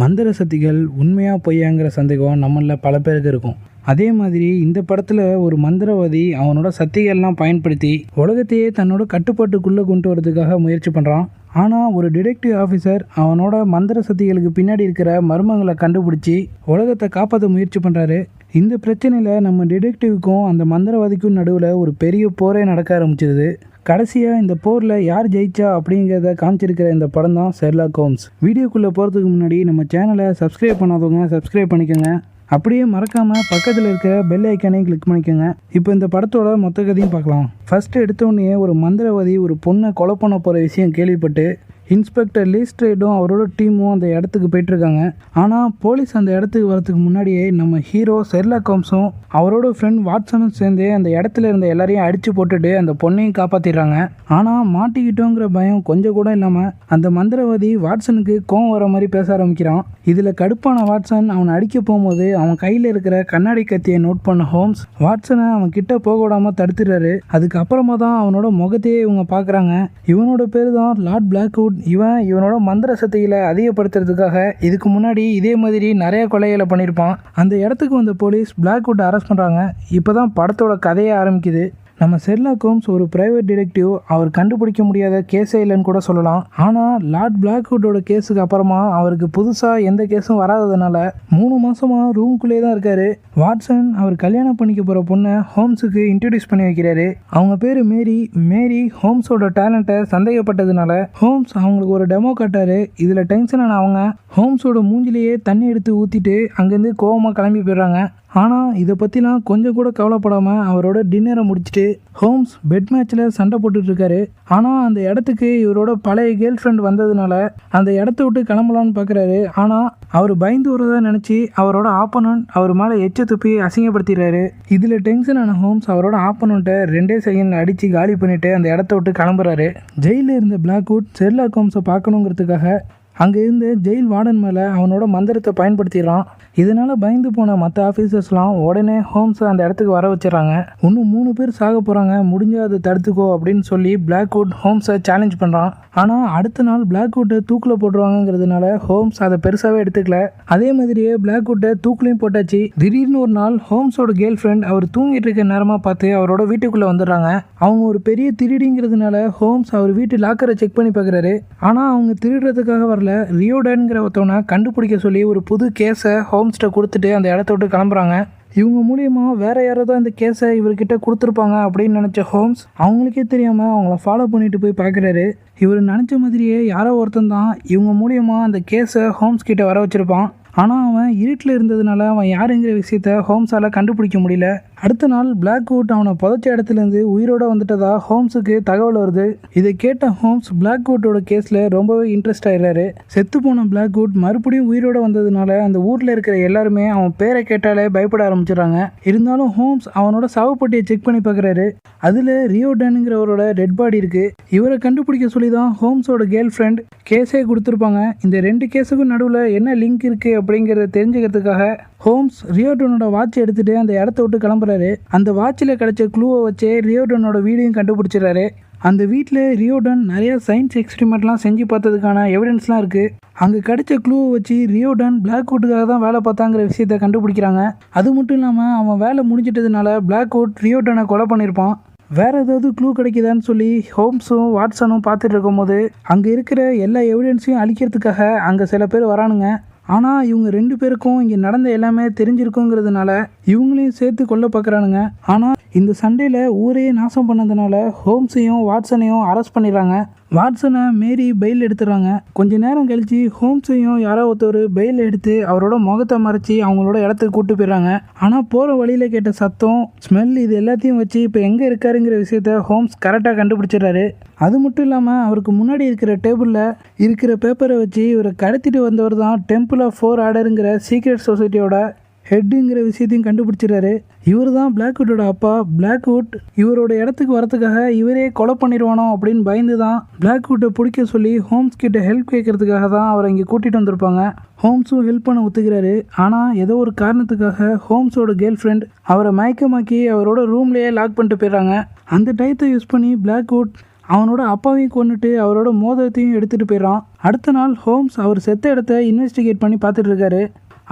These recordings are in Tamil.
மந்திர சக்திகள் உண்மையா பொய்யாங்கிற சந்தேகம் நம்மளில் பல பேருக்கு இருக்கும். அதே மாதிரி இந்த படத்தில் ஒரு மந்திரவாதி அவனோட சக்திகள்லாம் பயன்படுத்தி உலகத்தையே தன்னோட கட்டுப்பாட்டுக்குள்ளே கொண்டு வரதுக்காக முயற்சி பண்ணுறான். ஆனால் ஒரு டிடெக்டிவ் ஆஃபீஸர் அவனோட மந்திர சக்திகளுக்கு பின்னாடி இருக்கிற மர்மங்களை கண்டுபிடிச்சி உலகத்தை காப்பாற்ற முயற்சி பண்ணுறாரு. இந்த பிரச்சனையில் நம்ம டிடெக்டிவுக்கும் அந்த மந்திரவாதிக்கும் நடுவில் ஒரு பெரிய போரே நடக்க ஆரம்பிச்சிருது. கடைசியாக இந்த போரில் யார் ஜெயிச்சா அப்படிங்கிறத காமிச்சிருக்கிற இந்த படம் தான் ஷெர்லாக் ஹோம்ஸ். வீடியோக்குள்ளே போகிறதுக்கு முன்னாடி நம்ம சேனலை சப்ஸ்கிரைப் பண்ணாதவங்க சப்ஸ்கிரைப் பண்ணிக்கோங்க. அப்படியே மறக்காமல் பக்கத்தில் இருக்க பெல் ஐக்கானையும் கிளிக் பண்ணிக்கோங்க. இப்போ இந்த படத்தோட மொத்த கதையும் பார்க்கலாம். ஃபஸ்ட்டு எடுத்தோடனே ஒரு மந்திரவாதி ஒரு பொண்ணை கொலை பண்ண போகிற விஷயம் கேள்விப்பட்டு இன்ஸ்பெக்டர் லீஸ்ட்ரேடும் அவரோட டீமும் அந்த இடத்துக்கு போயிட்டுருக்காங்க. ஆனால் போலீஸ் அந்த இடத்துக்கு வரதுக்கு முன்னாடியே நம்ம ஹீரோ ஷெர்லாக் ஹோம்ஸும் அவரோட ஃப்ரெண்ட் வாட்சனும் சேர்ந்து அந்த இடத்துல இருந்த எல்லாரையும் அடித்து போட்டுட்டு அந்த பொண்ணையும் காப்பாற்றிடுறாங்க. ஆனால் மாட்டிக்கிட்டோங்கிற பயம் கொஞ்சம் கூட இல்லாமல் அந்த மந்திரவாதி வாட்சனுக்கு கோவம் வர மாதிரி பேச ஆரம்பிக்கிறான். இதில் கடுப்பான வாட்சன் அவனை அடிக்க போகும்போது அவன் கையில் இருக்கிற கண்ணாடி கத்தியை நோட் பண்ண ஹோம்ஸ் வாட்சனை அவன் கிட்ட போக விடாமல் தடுத்துடுறாரு. அதுக்கப்புறமா தான் அவனோட முகத்தையே இவங்க பார்க்குறாங்க. இவனோட பேர் தான் லார்ட் பிளாக்வுட். இவனோட மந்திர சக்திகளை அதிகப்படுத்துறதுக்காக இதுக்கு முன்னாடி இதே மாதிரி நிறைய கொலைகளை பண்ணியிருப்பான். அந்த இடத்துக்கு வந்த போலீஸ் பிளாக்வுட் அரெஸ்ட் பண்ணுறாங்க. இப்போ தான் படத்தோட கதையே ஆரம்பிக்குது. நம்ம ஷெர்லாக் ஹோம்ஸ் ஒரு பிரைவேட் டிடெக்டிவ். அவர் கண்டுபிடிக்க முடியாத கேஸே இல்லைன்னு கூட சொல்லலாம். ஆனால் லார்ட் பிளாக்வுட்டோட கேஸுக்கு அப்புறமா அவருக்கு புதுசாக எந்த கேஸும் வராததுனால 3 மாதமாக ரூம்குள்ளே தான் இருக்காரு. வாட்சன் அவர் கல்யாணம் பண்ணிக்க போகிற பொண்ணை ஹோம்ஸுக்கு இன்ட்ரடியூஸ் பண்ணி வைக்கிறாரு. அவங்க பேர் மேரி ஹோம்ஸோட டேலண்ட்டை சந்தேகப்பட்டதுனால ஹோம்ஸ் அவங்களுக்கு ஒரு டெமோ காட்டாரு. இதில் டென்ஷனான அவங்க ஹோம்ஸோட மூஞ்சிலேயே தண்ணி எடுத்து ஊற்றிட்டு அங்கேருந்து கோவமாக கிளம்பி போயிடுறாங்க. ஆனால் இதை பற்றிலாம் கொஞ்சம் கூட கவலைப்படாமல் அவரோட டின்னரை முடிச்சுட்டு ஹோம்ஸ் பெட் மேட்ச்சில் சண்டை போட்டுட்ருக்காரு. ஆனால் அந்த இடத்துக்கு இவரோட பழைய கேர்ள் ஃப்ரெண்ட் வந்ததுனால அந்த இடத்த விட்டு கிளம்பலான்னு பார்க்குறாரு. ஆனால் அவர் பயந்து வரதா நினச்சி அவரோட ஆப்போனண்ட் அவர் மேலே எச்ச துப்பி அசிங்கப்படுத்திடுறாரு. இதில் டென்ஷனான ஹோம்ஸ் அவரோட ஆப்போனண்ட்டை 2 செகண்டில் அடித்து காலி பண்ணிவிட்டு அந்த இடத்த விட்டு கிளம்புறாரு. ஜெயிலில் இருந்த பிளாக்வுட் ஷெர்லாக் ஹோம்ஸை பார்க்கணுங்கிறதுக்காக அங்கே இருந்து ஜெயில் வார்டன் மேலே அவனோட மந்திரத்தை பயன்படுத்திடுறான். இதனால் பயந்து போன மற்ற ஆஃபீஸர்ஸ்லாம் உடனே ஹோம்ஸை அந்த இடத்துக்கு வர வச்சிடறாங்க. இன்னும் 3 பேர் சாக போகிறாங்க, முடிஞ்சால் அதை தடுத்துக்கோ அப்படின்னு சொல்லி பிளாக்வுட் ஹோம்ஸை சேலஞ்ச் பண்ணுறான். ஆனால் அடுத்த நாள் பிளாக்வுட்டை தூக்கில் போட்டுருவாங்கிறதுனால ஹோம்ஸ் அதை பெருசாகவே எடுத்துக்கல. அதே மாதிரியே பிளாக்வுட்டை தூக்குலையும் போட்டாச்சு. திடீர்னு ஒரு நாள் ஹோம்ஸோட கேர்ள் ஃப்ரெண்ட் அவர் தூங்கிட்டு இருக்க நேரமாக பார்த்து அவரோட வீட்டுக்குள்ளே வந்துடுறாங்க. அவங்க ஒரு பெரிய திருடிங்கிறதுனால ஹோம்ஸ் அவர் வீட்டு லாக்கரை செக் பண்ணி பார்க்குறாரு. ஆனால் அவங்க திருடுறதுக்காக வரல, ரியோடன்கிற ஒருத்தவனை கண்டுபிடிக்க சொல்லி ஒரு புது கேஸை ஹோம்ஸ்கிட்ட கொடுத்துட்டு அந்த இடத்த விட்டு கிளம்புறாங்க. இவங்க மூலியமாக வேற யாரோ தான் இந்த கேஸை இவர்கிட்ட கொடுத்துருப்பாங்க அப்படின்னு நினச்ச ஹோம்ஸ் அவங்களுக்கே தெரியாமல் அவங்கள ஃபாலோ பண்ணிட்டு போய் பார்க்குறாரு. இவர் நினச்ச மாதிரியே யாரோ ஒருத்தன் தான் இவங்க மூலியமாக அந்த கேஸை ஹோம்ஸ் கிட்ட வர வச்சுருப்பான். ஆனால் அவன் இருட்டில் இருந்ததுனால அவன் யாருங்கிற விஷயத்த ஹோம்ஸால் கண்டுபிடிக்க முடியல. அடுத்த நாள் பிளாக்வுட் அவனை புதைச்ச இடத்துலேருந்து உயிரோடு வந்துட்டதா ஹோம்ஸுக்கு தகவல் வருது. இதை கேட்ட ஹோம்ஸ் பிளாக்வுட்டோட கேஸில் ரொம்பவே இன்ட்ரெஸ்ட் ஆயிடுறாரு. செத்து போன பிளாக்வுட் மறுபடியும் உயிரோடு வந்ததுனால அந்த ஊரில் இருக்கிற எல்லாருமே அவன் பேரை கேட்டாலே பயப்பட ஆரம்பிச்சிடறாங்க. இருந்தாலும் ஹோம்ஸ் அவனோட சவப்பட்டியை செக் பண்ணி பார்க்குறாரு. அதில் ரியோடன்ங்கிறவரோட டெட் பாடி இருக்குது. இவரை கண்டுபிடிக்க சொல்லி தான் ஹோம்ஸோட கேர்ள் ஃப்ரெண்ட் கேஸே கொடுத்துருப்பாங்க. இந்த 2 கேஸுக்கும் நடுவில் என்ன லிங்க் இருக்குது அப்படிங்கிறத தெரிஞ்சுக்கிறதுக்காக ஹோம்ஸ் ரியோடனோட வாட்சை எடுத்துகிட்டு அந்த இடத்த விட்டு கிளம்புறாரு. அந்த வாட்சில் கிடைச்ச க்ளூவை வச்சே ரியோடனோட வீடையும் கண்டுபிடிச்சிடறாரு. அந்த வீட்டில் ரியோடன் நிறைய சயின்ஸ் எக்ஸ்பெரிமெண்ட்லாம் செஞ்சு பார்த்ததுக்கான எவிடன்ஸ்லாம் இருக்குது. அங்கே கிடைச்ச க்ளூவை வச்சு ரியோடன் பிளாக்வுட்டுக்காக தான் வேலை பார்த்தாங்கிற விஷயத்த கண்டுபிடிக்கிறாங்க. அது மட்டும் இல்லாமல் அவன் வேலை முடிஞ்சிட்டதுனால பிளாக்வுட் ரியோடனை கொலை பண்ணியிருப்பான். வேறு ஏதாவது க்ளூ கிடைக்குதான்னு சொல்லி ஹோம்ஸும் வாட்சனும் பார்த்துட்டு இருக்கும்போது அங்கே இருக்கிற எல்லா எவிடன்ஸையும் அழிக்கிறதுக்காக அங்கே சில பேர் வரானுங்க. ஆனால் இவங்க 2 பேருக்கும் இங்கே நடந்த எல்லாமே தெரிஞ்சிருக்குங்கிறதுனால இவங்களையும் சேர்த்து கொல்ல பார்க்குறானுங்க. ஆனால் இந்த சண்டையில் ஊரே நாசம் பண்ணதுனால ஹோம்ஸையும் வாட்சனையும் அரெஸ்ட் பண்ணிடுறாங்க. வாட்சனை மேரி பெயில் எடுத்துடுறாங்க. கொஞ்ச நேரம் கழித்து ஹோம்ஸையும் யாரோ ஒருத்தர் பெயில் எடுத்து அவரோட முகத்தை மறைச்சி அவங்களோட இடத்துக்கு கூட்டு போயிடுறாங்க. ஆனால் போகிற வழியில் கேட்ட சத்தம், ஸ்மெல், இது எல்லாத்தையும் வச்சு இப்போ எங்கே இருக்காருங்கிற விஷயத்த ஹோம்ஸ் கரெக்டாக கண்டுபிடிச்சிடுறாரு. அது மட்டும் இல்லாமல் அவருக்கு முன்னாடி இருக்கிற டேபிளில் இருக்கிற பேப்பரை வச்சு இவரை கடத்திட்டு வந்தவர் தான் டெம்பிள் ஆஃப் 4 ஆர்டருங்கிற சீக்ரெட் சொசைட்டியோட ஹெட்டுங்கிற விஷயத்தையும் கண்டுபிடிச்சிடறாரு. இவர் தான் பிளாக்வுட்டோட அப்பா. பிளாக்வுட் இவரோட இடத்துக்கு வரத்துக்காக இவரே கொலை பண்ணிடுவானோ அப்படின்னு பயந்து தான் பிளாக்வுட்டை பிடிக்க சொல்லி ஹோம்ஸ் கிட்ட ஹெல்ப் கேட்கறதுக்காக தான் அவரை இங்கே கூட்டிகிட்டு வந்திருப்பாங்க. ஹோம்ஸும் ஹெல்ப் பண்ண ஒத்துக்கிறாரு. ஆனால் ஏதோ ஒரு காரணத்துக்காக ஹோம்ஸோட கேர்ள் ஃப்ரெண்ட் அவரை மயக்கமாக்கி அவரோட ரூம்லேயே லாக் பண்ணிட்டு போயிடுறாங்க. அந்த டயத்தை யூஸ் பண்ணி பிளாக்வுட் அவனோட அப்பாவையும் கொன்னுட்டு அவரோட மோதிரத்தையும் எடுத்துகிட்டு போயிடறான். அடுத்த நாள் ஹோம்ஸ் அவர் செத்த இடத்த இன்வெஸ்டிகேட் பண்ணி பார்த்துட்டு இருக்காரு.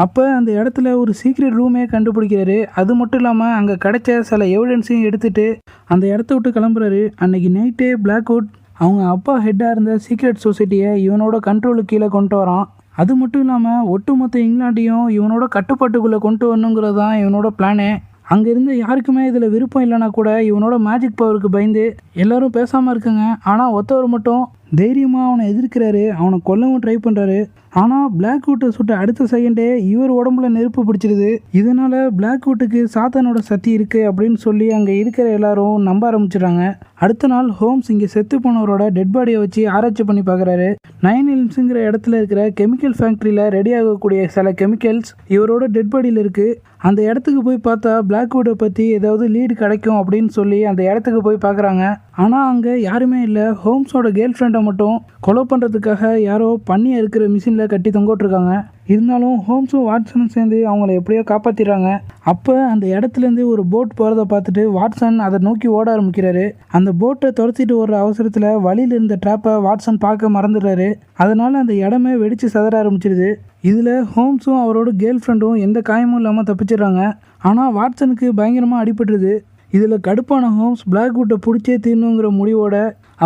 அப்போ அந்த இடத்துல ஒரு சீக்ரெட் ரூமே கண்டுபிடிக்கிறாரு. அது மட்டும் இல்லாமல் அங்கே கிடைச்ச சில எவிடன்ஸையும் எடுத்துகிட்டு அந்த இடத்த விட்டு கிளம்புறாரு. அன்னைக்கு நைட்டே பிளாக்வுட் அவங்க அப்பா ஹெட்டாக இருந்த சீக்ரெட் சொசைட்டியை இவனோட கண்ட்ரோலுக்கு கீழே கொண்டு வரான். அது மட்டும் இல்லாமல் ஒட்டுமொத்த இங்கிலாண்டையும் இவனோட கட்டுப்பாட்டுக்குள்ளே கொண்டு வரணுங்கிறது தான் இவனோட பிளானே. அங்கே இருந்து யாருக்குமே இதில் விருப்பம் இல்லைனா கூட இவனோட மேஜிக் பவருக்கு பயந்து எல்லாரும் பேசாமல் இருக்காங்க. ஆனால் ஒருத்தவர் மட்டும் தைரியமாக அவனை எதிர்க்கிறாரு. அவனை கொல்லவும் ட்ரை பண்ணுறாரு. ஆனால் பிளாக்வுட்டை சுட்ட அடுத்த செகண்டே இவர் உடம்புல நெருப்பு பிடிச்சிருது. இதனால் பிளாக்வுட்டுக்கு சாத்தானோட சக்தி இருக்குது அப்படின்னு சொல்லி அங்கே இருக்கிற எல்லாரும் நம்ப ஆரம்பிச்சிடுறாங்க. அடுத்த நாள் ஹோம்ஸ் இங்கே செத்து போனவரோட டெட் பாடியை வச்சு ஆராய்ச்சி பண்ணி பார்க்குறாரு. 9 Elmsங்கிற இடத்துல இருக்கிற கெமிக்கல் ஃபேக்ட்ரியில் ரெடி ஆகக்கூடிய சில கெமிக்கல்ஸ் இவரோட டெட் பாடியில் இருக்குது. அந்த இடத்துக்கு போய் பார்த்தா பிளாக்வுட்டை பற்றி ஏதாவது லீடு கிடைக்கும் அப்படின்னு சொல்லி அந்த இடத்துக்கு போய் பார்க்குறாங்க. ஆனால் அங்கே யாருமே இல்லை. ஹோம்ஸோட கேர்ள் ஃப்ரெண்டை மட்டும் கொலை பண்ணுறதுக்காக யாரோ பண்ணியாக இருக்கிற மிஷினில் கட்டி தொங்கிட்டுருக்காங்க. இருந்தாலும் ஹோம்ஸும் வாட்சனும் சேர்ந்து அவங்கள எப்படியோ காப்பாற்றிடுறாங்க. அப்போ அந்த இடத்துலேருந்து ஒரு போட் போகிறத பார்த்துட்டு வாட்சன் அதை நோக்கி ஓட ஆரம்பிக்கிறாரு. அந்த போட்டை துரத்திட்டு ஓடுற அவசரத்தில் வழியில் இருந்த ட்ராப்பை வாட்சன் பார்க்க மறந்துடுறாரு. அதனால் அந்த இடமே வெடித்து சதற ஆரம்பிச்சிடுது. இதில் ஹோம்ஸும் அவரோட கேர்ள் ஃப்ரெண்டும் எந்த காயமும் இல்லாமல் தப்பிச்சிடுறாங்க. ஆனால் வாட்சனுக்கு பயங்கரமாக அடிபட்டுருது. இதில் கடுப்பான ஹோம்ஸ் பிளாக்வுட்டை பிடிச்சே தீரணுங்கிற முடிவோட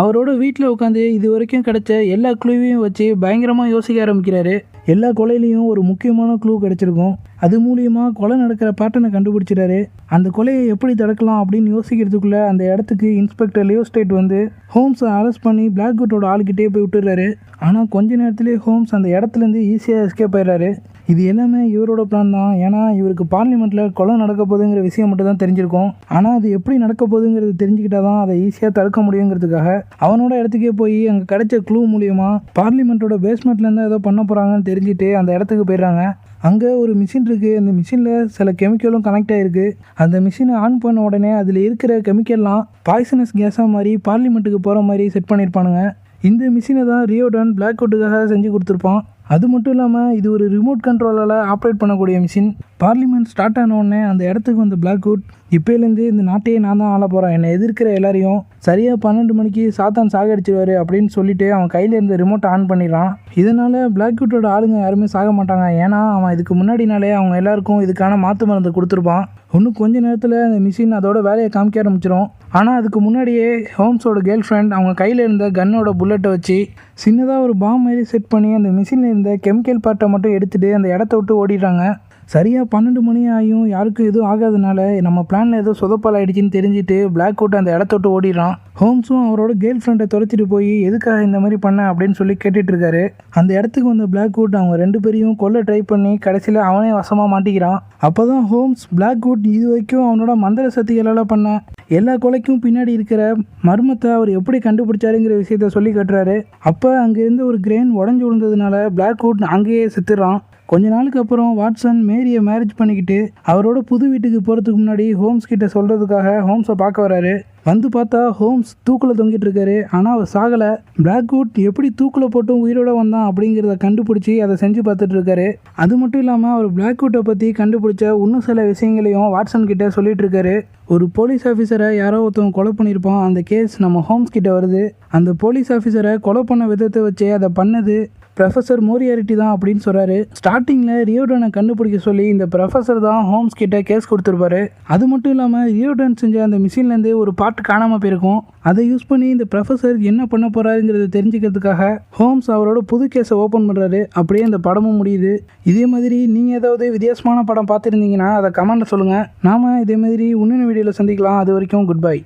அவரோட வீட்டில் உட்காந்து இது வரைக்கும் கிடைச்ச எல்லா க்ளூவையும் வச்சு பயங்கரமாக யோசிக்க ஆரம்பிக்கிறாரு. எல்லா கொலையிலையும் ஒரு முக்கியமான க்ளூ கிடச்சிருக்கும். அது மூலியமாக கொலை நடக்கிற பேட்டர்னை கண்டுபிடிச்சிட்டாரு. அந்த கொலையை எப்படி தடுக்கலாம் அப்படின்னு யோசிக்கிறதுக்குள்ளே அந்த இடத்துக்கு இன்ஸ்பெக்டர் லியோ ஸ்டேட் வந்து ஹோம்ஸை அரெஸ்ட் பண்ணி பிளாக்வுட்டோட ஆள்கிட்டே போய் விட்டுறாரு. ஆனால் கொஞ்ச நேரத்திலே ஹோம்ஸ் அந்த இடத்துலேருந்து ஈஸியாக எஸ்கேப் ஆயிடுறாரு. இது எல்லாமே இவரோட பிளான் தான். ஏன்னா இவருக்கு பார்லிமெண்ட்டில் கொலை நடக்க போகுதுங்கிற விஷயம் மட்டும் தான் தெரிஞ்சிருக்கும். ஆனால் அது எப்படி நடக்க போகுதுங்கிறது தெரிஞ்சுக்கிட்டா தான் அதை ஈஸியாக தடுக்க முடியுங்கிறதுக்காக அவனோட இடத்துக்கே போய் அங்கே கிடைச்ச க்ளூ மூலியமாக பார்லிமெண்ட்டோட பேஸ்மெண்ட்லேருந்து ஏதோ பண்ண போகிறாங்கன்னு தெரிஞ்சுட்டு அந்த இடத்துக்கு போயிடுறாங்க. அங்கே ஒரு மிஷின் இருக்குது. அந்த மிஷினில் சில கெமிக்கலும் கனெக்ட் ஆகிருக்கு. அந்த மிஷினை ஆன் பண்ண உடனே அதில் இருக்கிற கெமிக்கல்லாம் பாய்சனஸ் கேஸாக மாதிரி பார்லிமெண்ட்டுக்கு போகிற மாதிரி செட் பண்ணியிருப்பானுங்க. இந்த மிஷினை தான் ரியோடன் பிளாக்வுட்டுக்காக செஞ்சு கொடுத்துருப்பான். அது மட்டும் இல்லாமல் இது ஒரு ரிமோட் கண்ட்ரோலால் ஆப்ரேட் பண்ணக்கூடிய மிஷின். பார்லிமெண்ட் ஸ்டார்ட் ஆன உடனே அந்த இடத்துக்கு வந்த பிளாக்வுட் இப்போலேருந்து இந்த நாட்டையே நான் தான் ஆள போகிறேன், என்னை எதிர்க்கிற எல்லாரையும் சரியாக 12 மணிக்கு சாத்தான் சாகடிச்சிடுவார் அப்படின்னு சொல்லிட்டு அவன் கையில் இருந்த ரிமோட்டை ஆன் பண்ணிடுறான். இதனால் பிளாக்வுட்டோட ஆளுங்க யாருமே சாக மாட்டாங்க. ஏன்னா அவன் இதுக்கு முன்னாடினாலே அவங்க எல்லாருக்கும் இதுக்கான மாற்று மருந்து கொடுத்துருப்பான். இன்னும் கொஞ்ச நேரத்தில் அந்த மிஷின் அதோட வேலையை காமிக்க ஆரம்பிச்சிடும். ஆனால் அதுக்கு முன்னாடியே ஹோம்ஸோட கேர்ள் ஃப்ரெண்ட் அவங்க கையில் இருந்த கன்னோட புல்லட்டை வச்சு சின்னதாக ஒரு பாம் மாதிரி செட் பண்ணி அந்த மிஷினில் இருந்த கெமிக்கல் பார்ட்டை மட்டும் எடுத்துகிட்டு அந்த இடத்த விட்டு ஓடிடுறாங்க. சரியாக 12 மணி ஆகியும் யாருக்கும் எதுவும் ஆகாதனால நம்ம பிளானில் ஏதோ சொதப்பால் ஆகிடுச்சின்னு தெரிஞ்சுட்டு பிளாக்வுட் அந்த இடத்த விட்டு ஓடிடுறான். ஹோம்ஸும் அவரோட கேர்ள் ஃப்ரெண்டை துரத்திட்டு போய் எதுக்காக இந்த மாதிரி பண்ண அப்படின்னு சொல்லி கேட்டுட்டு இருக்காரு. அந்த இடத்துக்கு வந்த பிளாக்வுட் அவங்க 2 பேரையும் கொல்ல ட்ரை பண்ணி கடைசியில் அவனே வசமாக மாட்டிக்கிறான். அப்போ தான் ஹோம்ஸ் பிளாக்வுட் இது வரைக்கும் அவனோட மந்திர சக்திகளால் பண்ண எல்லா கொலைக்கும் பின்னாடி இருக்கிற மர்மத்தை அவர் எப்படி கண்டுபிடிச்சாருங்கிற விஷயத்த சொல்லி கட்டுறாரு. அப்போ அங்கேருந்து ஒரு கிரெயின் உடஞ்சி விழுந்ததுனால பிளாக்வுட் அங்கேயே செத்துடுறான். கொஞ்ச நாளுக்கு அப்புறம் வாட்சன் மேரியை மேரேஜ் பண்ணிக்கிட்டு அவரோட புது வீட்டுக்கு போகிறதுக்கு முன்னாடி ஹோம்ஸ் கிட்ட சொல்கிறதுக்காக ஹோம்ஸை பார்க்க வராரு. வந்து பார்த்தா ஹோம்ஸ் தூக்கில் தொங்கிட்டு இருக்காரு. ஆனால் அவர் சாகலை. பிளாக்வுட் எப்படி தூக்கில் போட்டும் உயிரோட வந்தான் அப்படிங்கிறத கண்டுபிடிச்சி அதை செஞ்சு பார்த்துட்டு இருக்காரு. அது மட்டும் இல்லாமல் அவர் பிளாக்வுட்டை பற்றி கண்டுபிடிச்ச இன்னும் சில விஷயங்களையும் வாட்சன் கிட்ட சொல்லிட்டு இருக்காரு. ஒரு போலீஸ் ஆஃபீஸரை யாரோ ஒருத்தவங்க கொலை பண்ணியிருப்பான். அந்த கேஸ் நம்ம ஹோம்ஸ் கிட்ட வருது. அந்த போலீஸ் ஆஃபீஸரை கொலை பண்ண விதத்தை வச்சே அதை பண்ணது ப்ரொஃபஸர் மோரியாரிட்டி தான் அப்படின்னு சொல்கிறாரு. ஸ்டார்டிங்கில் ரியோடனை கண்டுபிடிக்க சொல்லி இந்த ப்ரொஃபஸர் தான் ஹோம்ஸ் கிட்ட கேஸ் கொடுத்துருப்பாரு. அது மட்டும் இல்லாமல் ரியோடன் செஞ்ச அந்த மிஷின்லேருந்து ஒரு பார்ட் காணாமல் போயிருக்கும். அதை யூஸ் பண்ணி இந்த ப்ரொஃபஸர் என்ன பண்ண போகிறாருங்கிறத தெரிஞ்சுக்கிறதுக்காக ஹோம்ஸ் அவரோட புது கேஸை ஓப்பன் பண்ணுறாரு. அப்படியே இந்த படமும் முடியுது. இதே மாதிரி நீங்கள் ஏதாவது வித்தியாசமான படம் பார்த்துருந்தீங்கன்னா அதை கமெண்ட்டில் சொல்லுங்கள். நாம் இதே மாதிரி இன்னொன்று வீடியோவில் சந்திக்கலாம். அது வரைக்கும் குட் பை.